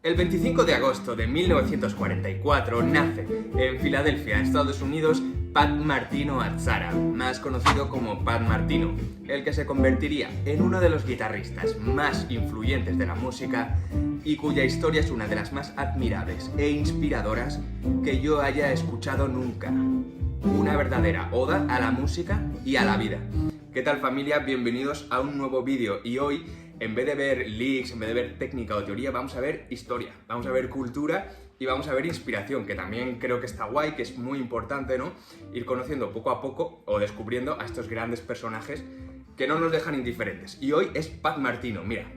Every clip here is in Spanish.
El 25 de agosto de 1944 nace en Filadelfia, Estados Unidos, Pat Martino Azzara, más conocido como Pat Martino, el que se convertiría en uno de los guitarristas más influyentes de la música y cuya historia es una de las más admirables e inspiradoras que yo haya escuchado nunca. Una verdadera oda a la música y a la vida. ¿Qué tal, familia? Bienvenidos a un nuevo vídeo y hoy, en vez de ver leaks, en vez de ver técnica o teoría, vamos a ver historia, vamos a ver cultura y vamos a ver inspiración, que también creo que está guay, que es muy importante, ¿no? Ir conociendo poco a poco o descubriendo a estos grandes personajes que no nos dejan indiferentes. Y hoy es Pat Martino. Mira,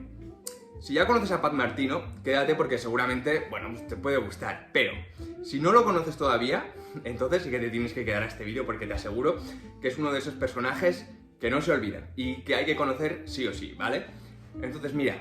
si ya conoces a Pat Martino, quédate porque seguramente, bueno, te puede gustar, pero si no lo conoces todavía, entonces sí que te tienes que quedar a este vídeo porque te aseguro que es uno de esos personajes que no se olvidan y que hay que conocer sí o sí, ¿vale? Entonces, mira,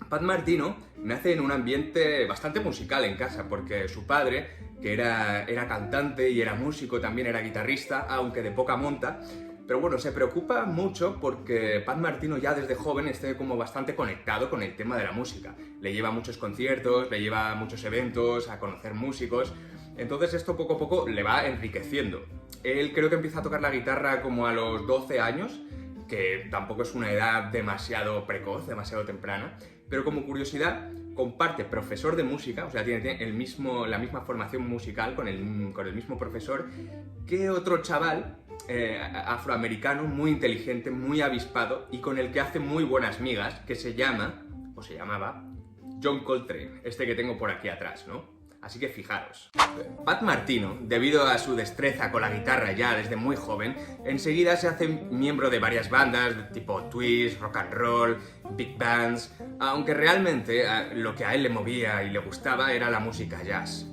Pat Martino nace en un ambiente bastante musical en casa, porque su padre, que era cantante y era músico, también era guitarrista, aunque de poca monta, pero bueno, se preocupa mucho porque Pat Martino ya desde joven esté como bastante conectado con el tema de la música. Le lleva a muchos conciertos, le lleva a muchos eventos, a conocer músicos, entonces esto poco a poco le va enriqueciendo. Él creo que empieza a tocar la guitarra como a los 12 años, que tampoco es una edad demasiado precoz, demasiado temprana, pero como curiosidad, comparte profesor de música, o sea, tiene la misma formación musical con el mismo profesor que otro chaval afroamericano muy inteligente, muy avispado y con el que hace muy buenas migas, que se llamaba John Coltrane, este que tengo por aquí atrás, ¿no? Así que fijaros. Pat Martino, debido a su destreza con la guitarra ya desde muy joven, enseguida se hace miembro de varias bandas tipo twist, rock and roll, big bands, aunque realmente lo que a él le movía y le gustaba era la música jazz.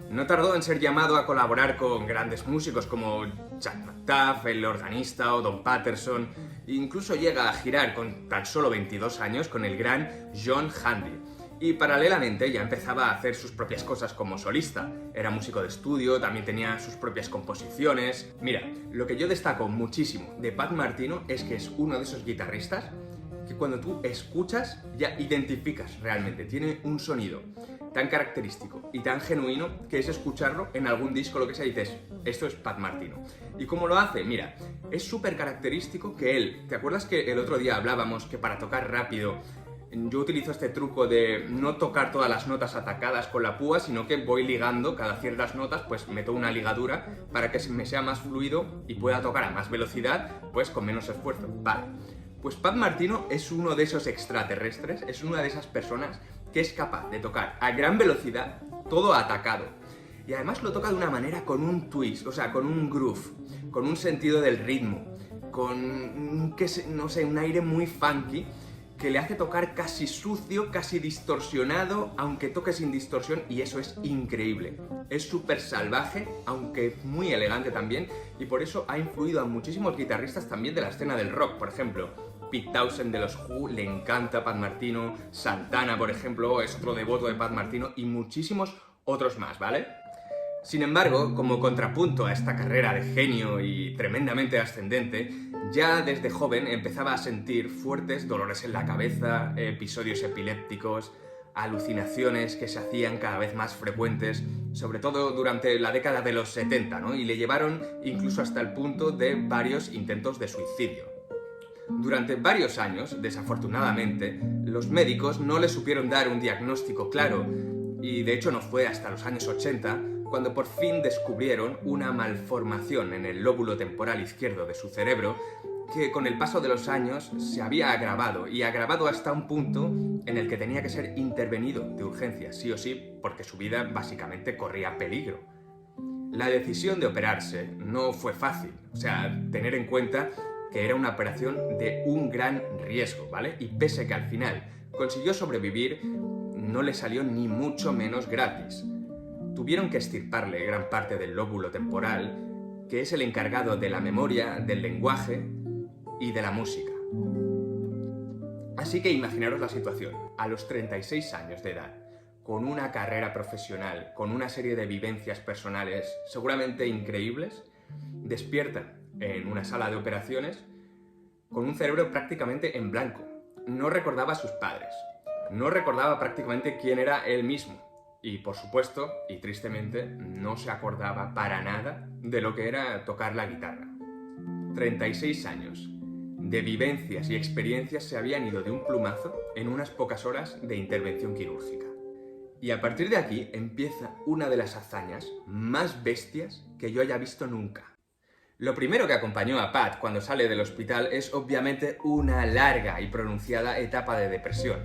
No tardó en ser llamado a colaborar con grandes músicos como Jack McDuff, el organista o Don Patterson, e incluso llega a girar con tan solo 22 años con el gran John Handy. Y paralelamente ya empezaba a hacer sus propias cosas como solista. Era músico de estudio, también tenía sus propias composiciones. Mira, lo que yo destaco muchísimo de Pat Martino es que es uno de esos guitarristas que cuando tú escuchas ya identificas realmente. Tiene un sonido tan característico y tan genuino que es escucharlo en algún disco, lo que sea, y dices, esto es Pat Martino. ¿Y cómo lo hace? Mira, es súper característico que él... ¿Te acuerdas que el otro día hablábamos que para tocar rápido yo utilizo este truco de no tocar todas las notas atacadas con la púa, sino que voy ligando cada ciertas notas, pues meto una ligadura para que me sea más fluido y pueda tocar a más velocidad, pues con menos esfuerzo? Vale. Pues Pat Martino es uno de esos extraterrestres, es una de esas personas que es capaz de tocar a gran velocidad, todo atacado. Y además lo toca de una manera con un twist, o sea, con un groove, con un sentido del ritmo, con, no sé, un aire muy funky, que le hace tocar casi sucio, casi distorsionado, aunque toque sin distorsión, y eso es increíble. Es súper salvaje, aunque muy elegante también, y por eso ha influido a muchísimos guitarristas también de la escena del rock. Por ejemplo, Pete Townshend de los Who le encanta Pat Martino, Santana, por ejemplo, es otro devoto de Pat Martino, y muchísimos otros más, ¿vale? Sin embargo, como contrapunto a esta carrera de genio y tremendamente ascendente, ya desde joven empezaba a sentir fuertes dolores en la cabeza, episodios epilépticos, alucinaciones que se hacían cada vez más frecuentes, sobre todo durante la década de los 70, ¿no? Y le llevaron incluso hasta el punto de varios intentos de suicidio. Durante varios años, desafortunadamente, los médicos no le supieron dar un diagnóstico claro, y de hecho no fue hasta los años 80 cuando por fin descubrieron una malformación en el lóbulo temporal izquierdo de su cerebro que con el paso de los años se había agravado, y agravado hasta un punto en el que tenía que ser intervenido de urgencia, sí o sí, porque su vida básicamente corría peligro. La decisión de operarse no fue fácil, o sea, tener en cuenta que era una operación de un gran riesgo, ¿vale? Y pese que al final consiguió sobrevivir, no le salió ni mucho menos gratis. Tuvieron que extirparle gran parte del lóbulo temporal, que es el encargado de la memoria, del lenguaje y de la música. Así que imaginaros la situación, a los 36 años de edad, con una carrera profesional, con una serie de vivencias personales seguramente increíbles, despierta en una sala de operaciones con un cerebro prácticamente en blanco. No recordaba a sus padres, no recordaba prácticamente quién era él mismo. Y por supuesto, y tristemente, no se acordaba para nada de lo que era tocar la guitarra. 36 años de vivencias y experiencias se habían ido de un plumazo en unas pocas horas de intervención quirúrgica. Y a partir de aquí empieza una de las hazañas más bestias que yo haya visto nunca. Lo primero que acompañó a Pat cuando sale del hospital es obviamente una larga y pronunciada etapa de depresión.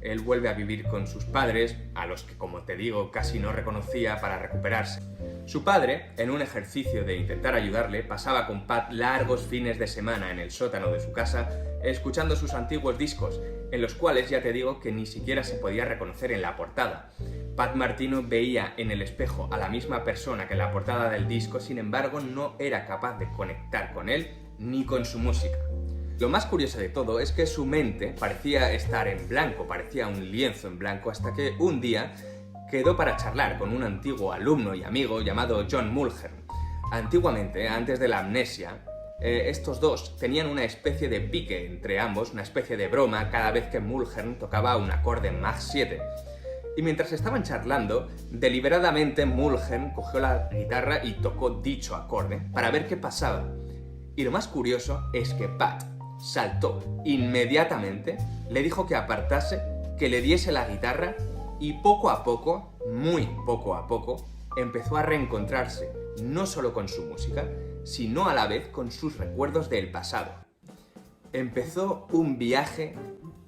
Él vuelve a vivir con sus padres, a los que, como te digo, casi no reconocía, para recuperarse. Su padre, en un ejercicio de intentar ayudarle, pasaba con Pat largos fines de semana en el sótano de su casa, escuchando sus antiguos discos, en los cuales ya te digo que ni siquiera se podía reconocer en la portada. Pat Martino veía en el espejo a la misma persona que en la portada del disco, sin embargo no era capaz de conectar con él ni con su música. Lo más curioso de todo es que su mente parecía estar en blanco, parecía un lienzo en blanco, hasta que un día quedó para charlar con un antiguo alumno y amigo llamado John Mulhern. Antiguamente, antes de la amnesia, estos dos tenían una especie de pique entre ambos, una especie de broma cada vez que Mulhern tocaba un acorde Mach 7. Y mientras estaban charlando, deliberadamente Mulhern cogió la guitarra y tocó dicho acorde para ver qué pasaba. Y lo más curioso es que Pat saltó inmediatamente, le dijo que apartase, que le diese la guitarra y poco a poco, muy poco a poco, empezó a reencontrarse no solo con su música, sino a la vez con sus recuerdos del pasado. Empezó un viaje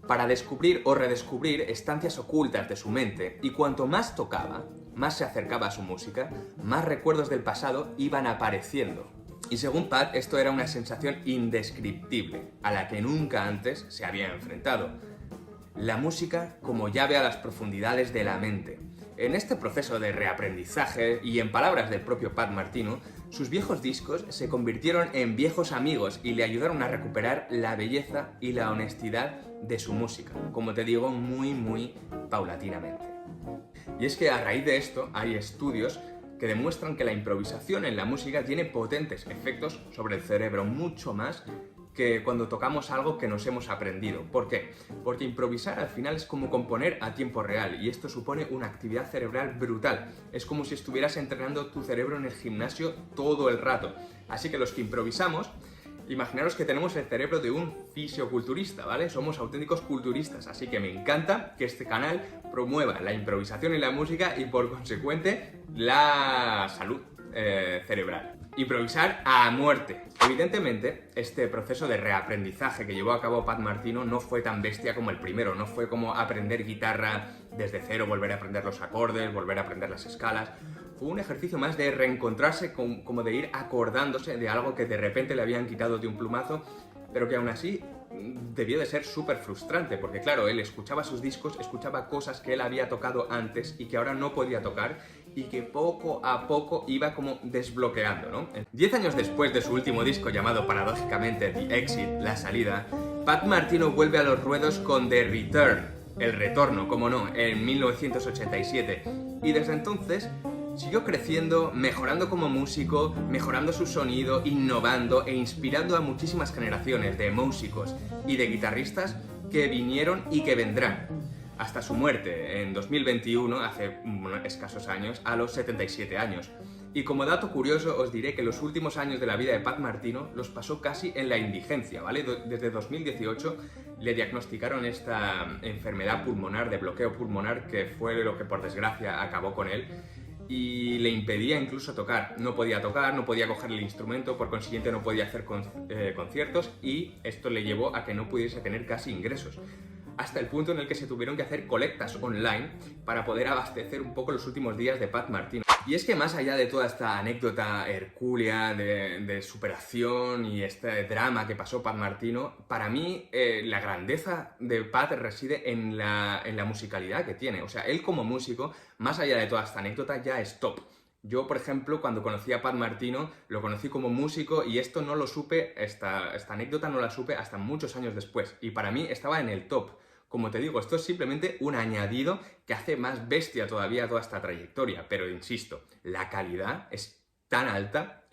para descubrir o redescubrir estancias ocultas de su mente, y cuanto más tocaba, más se acercaba a su música, más recuerdos del pasado iban apareciendo. Y según Pat, esto era una sensación indescriptible, a la que nunca antes se había enfrentado. La música como llave a las profundidades de la mente. En este proceso de reaprendizaje, y en palabras del propio Pat Martino, sus viejos discos se convirtieron en viejos amigos y le ayudaron a recuperar la belleza y la honestidad de su música, como te digo, muy paulatinamente. Y es que a raíz de esto hay estudios que demuestran que la improvisación en la música tiene potentes efectos sobre el cerebro, mucho más que cuando tocamos algo que nos hemos aprendido. ¿Por qué? Porque improvisar al final es como componer a tiempo real, y esto supone una actividad cerebral brutal. Es como si estuvieras entrenando tu cerebro en el gimnasio todo el rato. Así que los que improvisamos, imaginaros que tenemos el cerebro de un fisioculturista, ¿vale? Somos auténticos culturistas, así que me encanta que este canal promueva la improvisación en la música y, por consecuente, la salud cerebral. Improvisar a muerte. Evidentemente, este proceso de reaprendizaje que llevó a cabo Pat Martino no fue tan bestia como el primero, no fue como aprender guitarra desde cero, volver a aprender los acordes, volver a aprender las escalas. Fue un ejercicio más de reencontrarse, como de ir acordándose de algo que de repente le habían quitado de un plumazo, pero que aún así debió de ser súper frustrante, porque claro, él escuchaba sus discos, escuchaba cosas que él había tocado antes y que ahora no podía tocar, y que poco a poco iba como desbloqueando, ¿no? 10 años después de su último disco, llamado paradójicamente The Exit, La Salida, Pat Martino vuelve a los ruedos con The Return, El Retorno, como no, en 1987, y desde entonces siguió creciendo, mejorando como músico, mejorando su sonido, innovando e inspirando a muchísimas generaciones de músicos y de guitarristas que vinieron y que vendrán, hasta su muerte en 2021, hace escasos años, a los 77 años. Y como dato curioso os diré que los últimos años de la vida de Pat Martino los pasó casi en la indigencia, ¿vale? Desde 2018 le diagnosticaron esta enfermedad pulmonar, de bloqueo pulmonar, que fue lo que por desgracia acabó con él, y le impedía incluso tocar. No podía tocar, no podía coger el instrumento, por consiguiente no podía hacer conciertos, y esto le llevó a que no pudiese tener casi ingresos, hasta el punto en el que se tuvieron que hacer colectas online para poder abastecer un poco los últimos días de Pat Martino. Y es que más allá de toda esta anécdota hercúlea de superación y este drama que pasó Pat Martino, para mí la grandeza de Pat reside en la musicalidad que tiene. O sea, él como músico, más allá de toda esta anécdota, ya es top. Yo, por ejemplo, cuando conocí a Pat Martino, lo conocí como músico, y esto no lo supe, esta anécdota no la supe hasta muchos años después, y para mí estaba en el top. Como te digo, esto es simplemente un añadido que hace más bestia todavía toda esta trayectoria, pero insisto, la calidad es tan alta,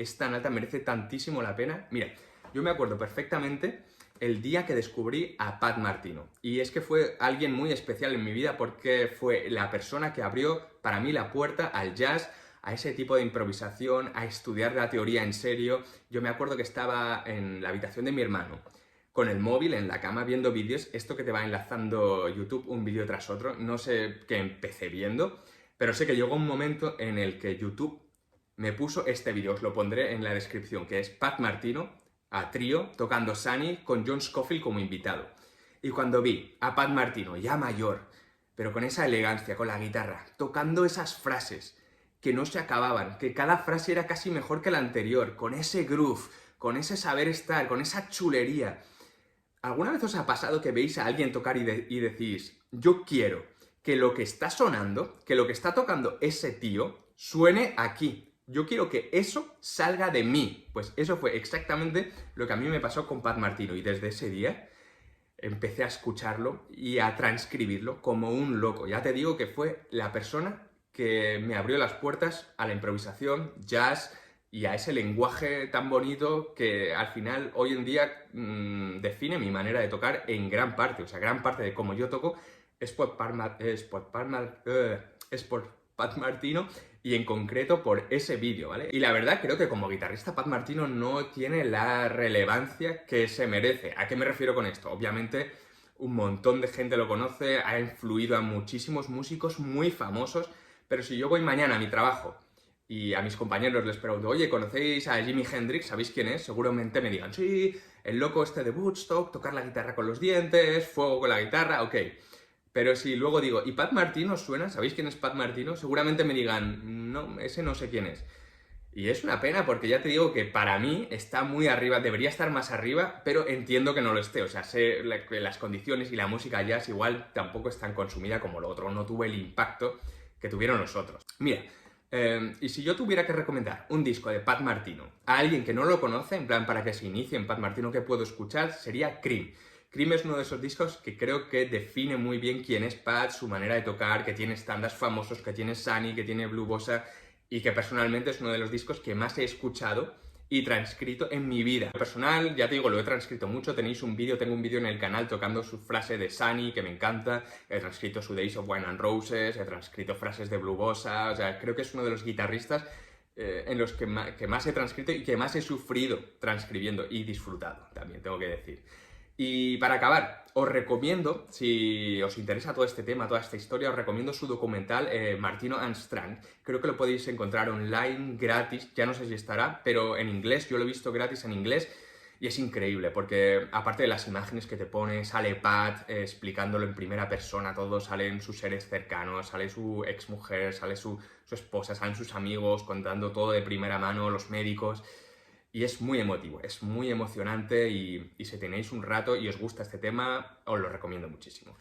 merece tantísimo la pena. Mira, yo me acuerdo perfectamente el día que descubrí a Pat Martino. Y es que fue alguien muy especial en mi vida porque fue la persona que abrió para mí la puerta al jazz, a ese tipo de improvisación, a estudiar la teoría en serio. Yo me acuerdo que estaba en la habitación de mi hermano, con el móvil en la cama viendo vídeos, esto que te va enlazando YouTube un vídeo tras otro, no sé qué empecé viendo, pero sé que llegó un momento en el que YouTube me puso este vídeo, os lo pondré en la descripción, que es Pat Martino a trío tocando Sunny con John Scofield como invitado. Y cuando vi a Pat Martino, ya mayor, pero con esa elegancia, con la guitarra, tocando esas frases que no se acababan, que cada frase era casi mejor que la anterior, con ese groove, con ese saber estar, con esa chulería. ¿Alguna vez os ha pasado que veis a alguien tocar y decís, yo quiero que lo que está sonando, que lo que está tocando ese tío, suene aquí? Yo quiero que eso salga de mí. Pues eso fue exactamente lo que a mí me pasó con Pat Martino. Y desde ese día empecé a escucharlo y a transcribirlo como un loco. Ya te digo que fue la persona que me abrió las puertas a la improvisación, jazz y a ese lenguaje tan bonito que al final hoy en día define mi manera de tocar en gran parte. O sea, gran parte de cómo yo toco es por Pat Martino y en concreto por ese vídeo, ¿vale? Y la verdad creo que como guitarrista Pat Martino no tiene la relevancia que se merece. ¿A qué me refiero con esto? Obviamente un montón de gente lo conoce, ha influido a muchísimos músicos muy famosos, pero si yo voy mañana a mi trabajo y a mis compañeros les pregunto, oye, ¿conocéis a Jimi Hendrix? ¿Sabéis quién es? Seguramente me digan, sí, el loco este de Woodstock, tocar la guitarra con los dientes, fuego con la guitarra, ok. Pero si luego digo, ¿y Pat Martino suena? ¿Sabéis quién es Pat Martino? Seguramente me digan, no, ese no sé quién es. Y es una pena porque ya te digo que para mí está muy arriba, debería estar más arriba, pero entiendo que no lo esté. O sea, sé que las condiciones y la música jazz igual tampoco es tan consumida como lo otro. No tuve el impacto que tuvieron los otros. Mira, y si yo tuviera que recomendar un disco de Pat Martino a alguien que no lo conoce, en plan para que se inicie en Pat Martino, que puedo escuchar, sería Cream. Cream es uno de esos discos que creo que define muy bien quién es Pat, su manera de tocar, que tiene estándares famosos, que tiene Sunny, que tiene Blue Bossa, y que personalmente es uno de los discos que más he escuchado y transcrito en mi vida. Personal, ya te digo, lo he transcrito mucho, tenéis un vídeo, tengo un vídeo en el canal tocando su frase de Sunny, que me encanta, he transcrito su Days of Wine and Roses, he transcrito frases de Blue Bossa, o sea, creo que es uno de los guitarristas en los que más he transcrito y que más he sufrido transcribiendo y disfrutado, también tengo que decir. Y para acabar, os recomiendo, si os interesa todo este tema, toda esta historia, os recomiendo su documental Martino and Strang. Creo que lo podéis encontrar online, gratis, ya no sé si estará, pero en inglés, yo lo he visto gratis en inglés y es increíble porque aparte de las imágenes que te pone, sale Pat explicándolo en primera persona todo, salen sus seres cercanos, sale su exmujer, sale su esposa, salen sus amigos contando todo de primera mano, los médicos. Y es muy emotivo, es muy emocionante y si tenéis un rato y os gusta este tema, os lo recomiendo muchísimo.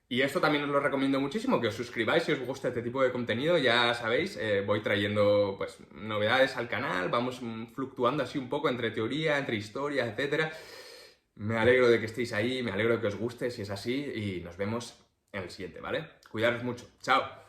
Y esto también os lo recomiendo muchísimo, que os suscribáis si os gusta este tipo de contenido, ya sabéis, voy trayendo pues novedades al canal, vamos fluctuando así un poco entre teoría, entre historia, etc. Me alegro de que estéis ahí, me alegro de que os guste si es así y nos vemos en el siguiente, ¿vale? Cuidaros mucho, chao.